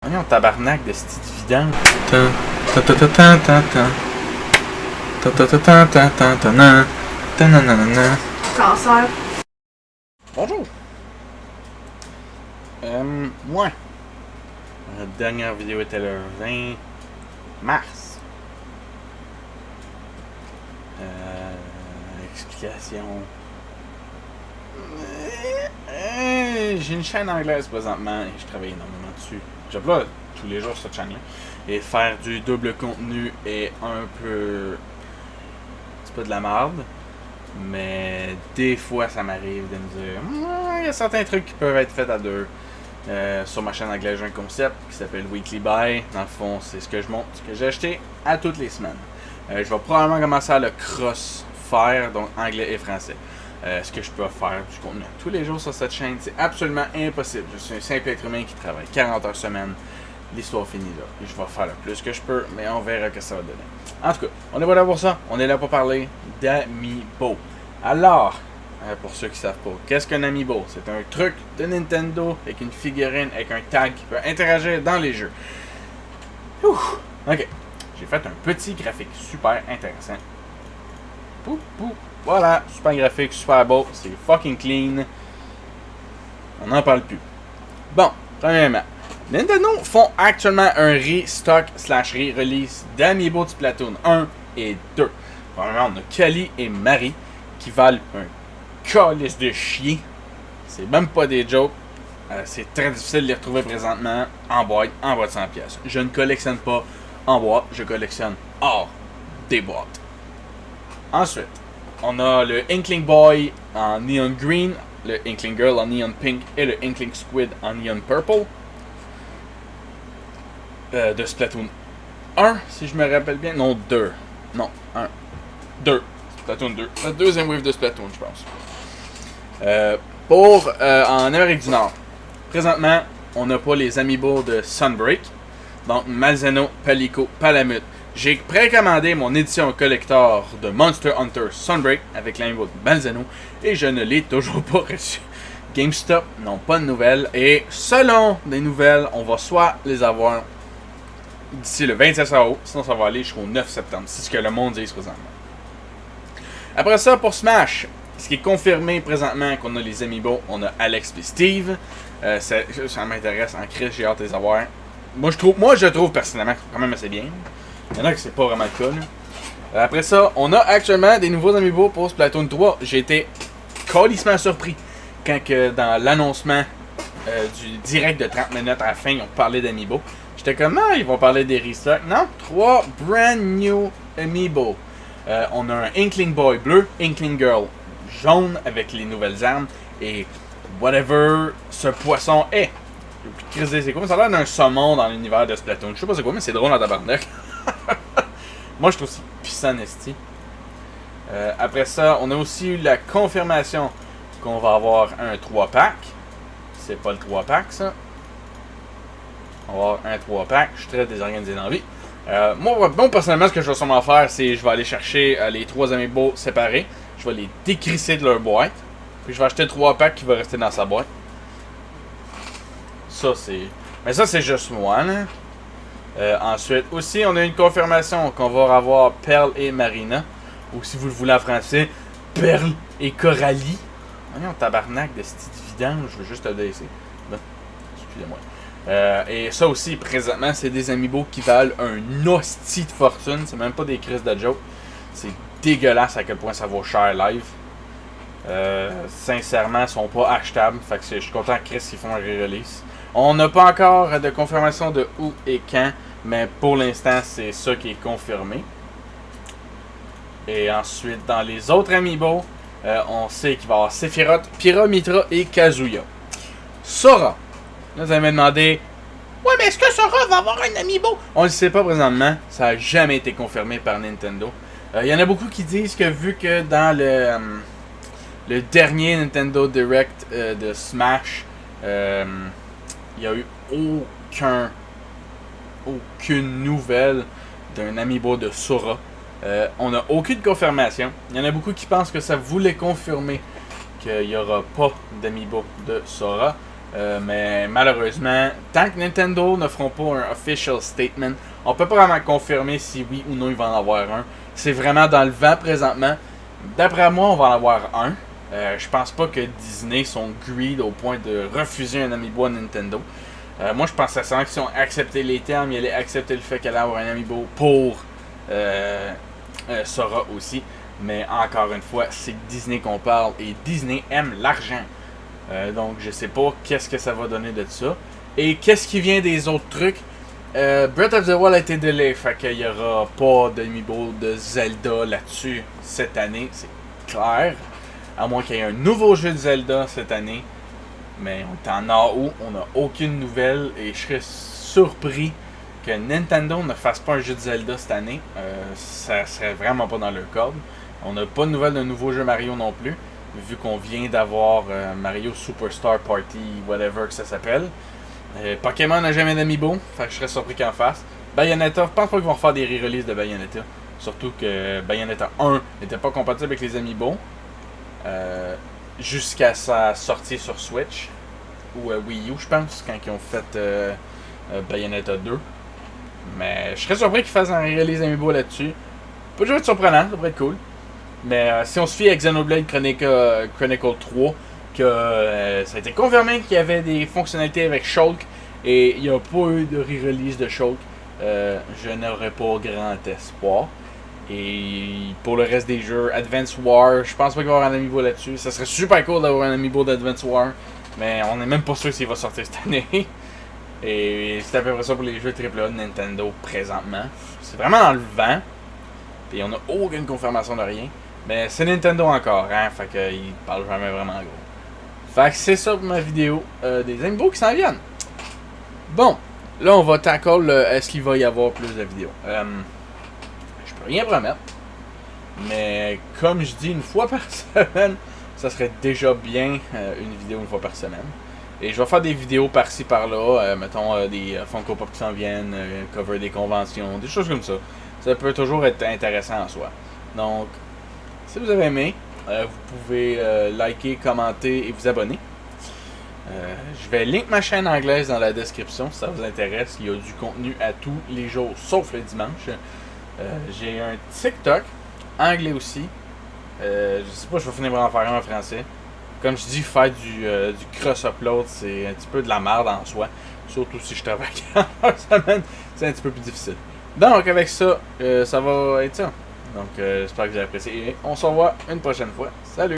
Voyons, tabarnak de style vidange. Cancer. Bonjour. Ouais. Notre dernière vidéo était le 20 mars. Explication. J'ai une chaîne anglaise présentement et je travaille énormément dessus. J'upload tous les jours sur cette chaîne-là. Et faire du double contenu est un peu... C'est pas de la merde. Mais des fois, ça m'arrive de me dire il y a certains trucs qui peuvent être faits à deux. Sur ma chaîne anglaise, j'ai un concept qui s'appelle Weekly Buy. Dans le fond, c'est ce que je montre, ce que j'ai acheté à toutes les semaines. Je vais probablement commencer à le cross-faire, donc anglais et français. Ce que je peux faire du contenu tous les jours sur cette chaîne, c'est absolument impossible. Je suis un simple être humain qui travaille 40 heures semaine. L'histoire finit là. Et je vais faire le plus que je peux, mais on verra ce que ça va donner. En tout cas, on est pas là pour ça. On est là pour parler d'Amiibo. Alors, pour ceux qui savent pas, qu'est-ce qu'un Amiibo? C'est un truc de Nintendo avec une figurine, avec un tag qui peut interagir dans les jeux. Ouh, ok. J'ai fait un petit graphique super intéressant. Poup, poup. Voilà, super graphique, super beau. C'est fucking clean. On n'en parle plus. Bon, premièrement. Nintendo font actuellement un restock / re-release d'Amiibo de Splatoon 1 et 2. Premièrement, on a Kali et Marie qui valent un calice de chien. C'est même pas des jokes. C'est très difficile de les retrouver présentement en boîte, en boîte 100$. Je ne collectionne pas en boîte, je collectionne hors des boîtes. Ensuite, on a le Inkling Boy en Neon Green, le Inkling Girl en Neon Pink et le Inkling Squid en Neon Purple. De Splatoon 1, si je me rappelle bien. Non, 2. Non, 1. 2. Splatoon 2. La deuxième wave de Splatoon, je pense. En Amérique du Nord, présentement, on n'a pas les Amiibo de Sunbreak. Donc, Malzeno, Palico, Palamute. J'ai précommandé mon édition collector de Monster Hunter Sunbreak avec l'Amiibo de Malzeno et je ne l'ai toujours pas reçu. GameStop n'ont pas de nouvelles et selon des nouvelles, on va soit les avoir d'ici le 27 août, sinon ça va aller jusqu'au 9 septembre. C'est ce que le monde dit présentement. Après ça, pour Smash, ce qui est confirmé présentement qu'on a les Amiibo, on a Alex et Steve. Ça m'intéresse en crise, j'ai hâte de les avoir. Moi je trouve personnellement quand même assez bien. Il y en a que c'est pas vraiment le cas. Après ça, on a actuellement des nouveaux Amiibo pour Splatoon 3. J'ai été calissement surpris quand que dans l'annoncement du direct de 30 minutes à la fin, ils ont parlé d'Amiibo. J'étais comme, ils vont parler des restocks. Non, 3 brand new Amiibo. On a un Inkling Boy bleu, Inkling Girl jaune avec les nouvelles armes et whatever ce poisson est. C'est quoi? Ça a l'air d'un saumon dans l'univers de Splatoon. Je sais pas c'est quoi, mais c'est drôle en tabarnak. Moi, je trouve ça puissant, esti. Après ça, on a aussi eu la confirmation qu'on va avoir un 3-pack. C'est pas le 3-pack, ça. On va avoir un 3-pack. Je suis très désorganisé dans la vie. Moi, personnellement, ce que je vais sûrement faire, c'est je vais aller chercher les 3 Amiibo séparés. Je vais les décrisser de leur boîte. Puis je vais acheter le 3-pack qui va rester dans sa boîte. Ça, c'est... Mais ça, c'est juste moi, là. Ensuite, aussi, on a une confirmation qu'on va avoir Pearl et Marina. Ou si vous le voulez en français, Perle et Coralie. Voyons, tabarnak de style vidange, je veux juste te laisser. Bon, excusez-moi. Et ça aussi, présentement, c'est des Amiibo qui valent un hostie de fortune. C'est même pas des crises de joke. C'est dégueulasse à quel point ça vaut cher live. Sincèrement, ils sont pas achetables. Fait que je suis content que Chris ils font un re-release. On n'a pas encore de confirmation de où et quand, mais pour l'instant, c'est ça qui est confirmé. Et ensuite, dans les autres Amiibo, on sait qu'il va y avoir Sephiroth, Pyramitra et Kazuya. Sora. Là, vous allez me demander, ouais, mais est-ce que Sora va avoir un Amiibo? On ne le sait pas présentement. Ça n'a jamais été confirmé par Nintendo. Il y en a beaucoup qui disent que vu que dans le dernier Nintendo Direct de Smash, il n'y a eu aucune nouvelle d'un Amiibo de Sora. On n'a aucune confirmation. Il y en a beaucoup qui pensent que ça voulait confirmer qu'il n'y aura pas d'Amiibo de Sora. Mais malheureusement, tant que Nintendo ne feront pas un official statement, on peut pas vraiment confirmer si oui ou non il va en avoir un. C'est vraiment dans le vent présentement. D'après moi, on va en avoir un. Je pense pas que Disney sont greed au point de refuser un Amiibo à Nintendo. Moi, je pense sincèrement qu'ils ont accepté les termes, ils allaient accepter le fait qu'elle allait avoir un Amiibo pour Sora aussi. Mais encore une fois, c'est Disney qu'on parle et Disney aime l'argent. Donc, je sais pas qu'est-ce que ça va donner de ça. Et qu'est-ce qui vient des autres trucs. Breath of the Wild a été delay, fait qu'il n'y aura pas d'amiibo de Zelda là-dessus cette année, c'est clair. À moins qu'il y ait un nouveau jeu de Zelda cette année. Mais on est en AO, on n'a aucune nouvelle et je serais surpris que Nintendo ne fasse pas un jeu de Zelda cette année. Ça serait vraiment pas dans leur corde. On n'a pas de nouvelles d'un nouveau jeu Mario non plus, vu qu'on vient d'avoir Mario Superstar Party, whatever que ça s'appelle. Pokémon n'a jamais d'amiibo, fait que je serais surpris qu'ils en fassent. Bayonetta, je pense pas qu'ils vont refaire des re-releases de Bayonetta. Surtout que Bayonetta 1 n'était pas compatible avec les amiibo. Jusqu'à sa sortie sur Switch. Ou Wii U, je pense, quand ils ont fait Bayonetta 2. Mais je serais surpris qu'ils fassent un re-release amiibo là-dessus. Pas de jeu surprenant, ça pourrait être cool. Mais si on se fie à Xenoblade Chronicle 3, que ça a été confirmé qu'il y avait des fonctionnalités avec Shulk et il n'y a pas eu de re-release de Shulk, je n'aurais pas grand espoir. Et pour le reste des jeux, Advance War, je pense pas qu'il va y avoir un amiibo là-dessus. Ça serait super cool d'avoir un amiibo d'Advance War, mais on n'est même pas sûr s'il va sortir cette année. Et c'est à peu près ça pour les jeux AAA de Nintendo présentement. C'est vraiment dans le vent. Et on n'a aucune confirmation de rien. Mais c'est Nintendo encore, hein, fait qu'ils parlent jamais vraiment gros. Fait que c'est ça pour ma vidéo des amiibo qui s'en viennent. Bon, là on va tackle est-ce qu'il va y avoir plus de vidéos. Je peux rien promettre. Mais comme je dis une fois par semaine, ça serait déjà bien une vidéo une fois par semaine. Et je vais faire des vidéos par-ci par-là, mettons des Funko Pop qui s'en viennent, cover des conventions, des choses comme ça. Ça peut toujours être intéressant en soi. Donc, si vous avez aimé, vous pouvez liker, commenter et vous abonner. Je vais link ma chaîne anglaise dans la description si ça vous intéresse. Il y a du contenu à tous les jours, sauf le dimanche. J'ai un TikTok, anglais aussi. Je sais pas, je vais finir par en faire un en français. Comme je dis, faire du cross-upload, c'est un petit peu de la merde en soi. Surtout si je travaille en semaine, c'est un petit peu plus difficile. Donc, avec ça, ça va être ça. Donc, j'espère que vous avez apprécié. Et on se revoit une prochaine fois. Salut!